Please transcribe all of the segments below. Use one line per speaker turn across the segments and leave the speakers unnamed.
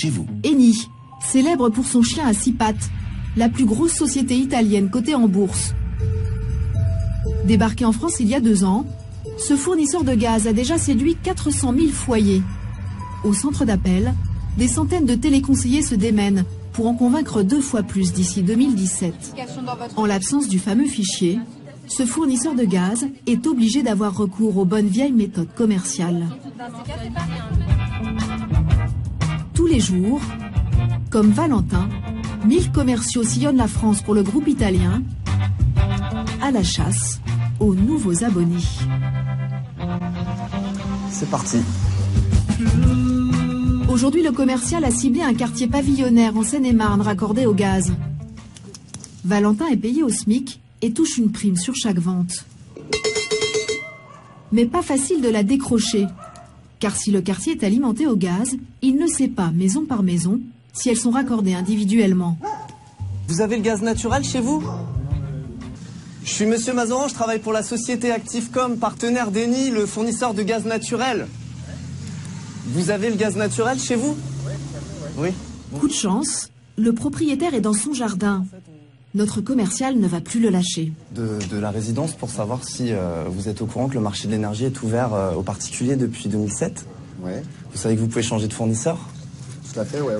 chez vous.
Eni, célèbre pour son chien à 6 pattes, la plus grosse société italienne cotée en bourse. Débarqué en France il y a 2 ans, ce fournisseur de gaz a déjà séduit 400 000 foyers. Au centre d'appel, des centaines de téléconseillers se démènent pour en convaincre 2 fois plus d'ici 2017. En l'absence du fameux fichier, ce fournisseur de gaz est obligé d'avoir recours aux bonnes vieilles méthodes commerciales. Tous les jours, comme Valentin, 1000 commerciaux sillonnent la France pour le groupe italien, à la chasse aux nouveaux abonnés.
C'est parti.
Aujourd'hui, le commercial a ciblé un quartier pavillonnaire en Seine-et-Marne raccordé au gaz. Valentin est payé au SMIC et touche une prime sur chaque vente. Mais pas facile de la décrocher, car si le quartier est alimenté au gaz, il ne sait pas, maison par maison, si elles sont raccordées individuellement.
Vous avez le gaz naturel chez vous? Je suis Monsieur Mazoran, je travaille pour la société Activecom, partenaire d'Eni, le fournisseur de gaz naturel. Vous avez le gaz naturel chez vous? Oui.
Coup de chance, le propriétaire est dans son jardin. Notre commercial ne va plus le lâcher.
De la résidence pour savoir si vous êtes au courant que le marché de l'énergie est ouvert aux particuliers depuis 2007.
Ouais.
Vous savez que vous pouvez changer de fournisseur?
Tout à fait, ouais.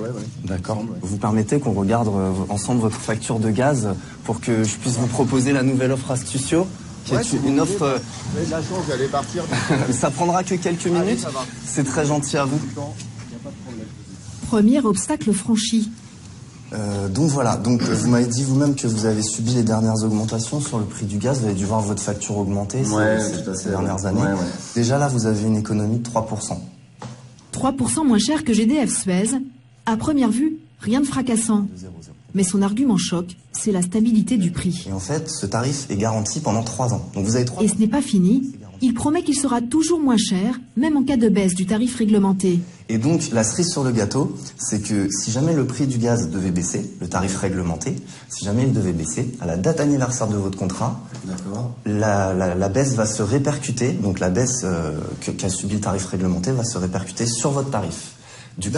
D'accord.
Ouais.
Vous permettez qu'on regarde ensemble votre facture de gaz pour que je puisse vous proposer la nouvelle offre Astucio, qui est une offre...
Vous avez de la chance, j'allais partir.
Ça prendra que quelques minutes.
Allez, ça va.
C'est très gentil à vous.
Premier obstacle franchi.
Donc voilà, vous m'avez dit vous-même que vous avez subi les dernières augmentations sur le prix du gaz. Vous avez dû voir votre facture augmenter ces dernières années.
Ouais.
Déjà là, vous avez une économie de 3%.
3% moins cher que GDF Suez. À première vue, rien de fracassant. Mais son argument choc, c'est la stabilité du prix.
Et en fait, ce tarif est garanti pendant 3 ans. Donc vous avez 3
Et
ans.
ce n'est pas fini. Il promet qu'il sera toujours moins cher, même en cas de baisse du tarif réglementé.
Et donc, la cerise sur le gâteau, c'est que si jamais le prix du gaz devait baisser, le tarif réglementé, si jamais il devait baisser, à la date anniversaire de votre contrat, la baisse va se répercuter, donc la baisse qu'a subi le tarif réglementé va se répercuter sur votre tarif. Du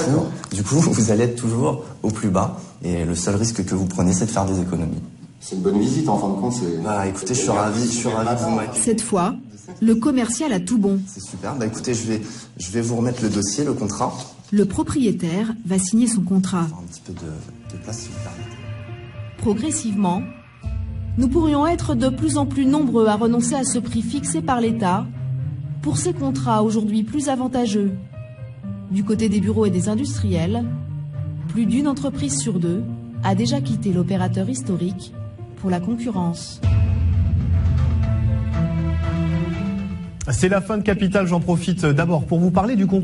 coup, vous allez être toujours au plus bas, et le seul risque que vous prenez, c'est de faire des économies.
C'est une bonne visite, en fin de compte.
Bah écoutez, je suis ravi de vous m'accueillir.
Cette fois, le commercial a tout bon.
C'est super. Bah écoutez, je vais vous remettre le dossier, le contrat.
Le propriétaire va signer son contrat.
Un petit peu de place, s'il vous permettez.
Progressivement, nous pourrions être de plus en plus nombreux à renoncer à ce prix fixé par l'État pour ces contrats aujourd'hui plus avantageux. Du côté des bureaux et des industriels, plus d'une entreprise sur 2 a déjà quitté l'opérateur historique pour la concurrence.
C'est la fin de Capital, j'en profite d'abord pour vous parler du concours.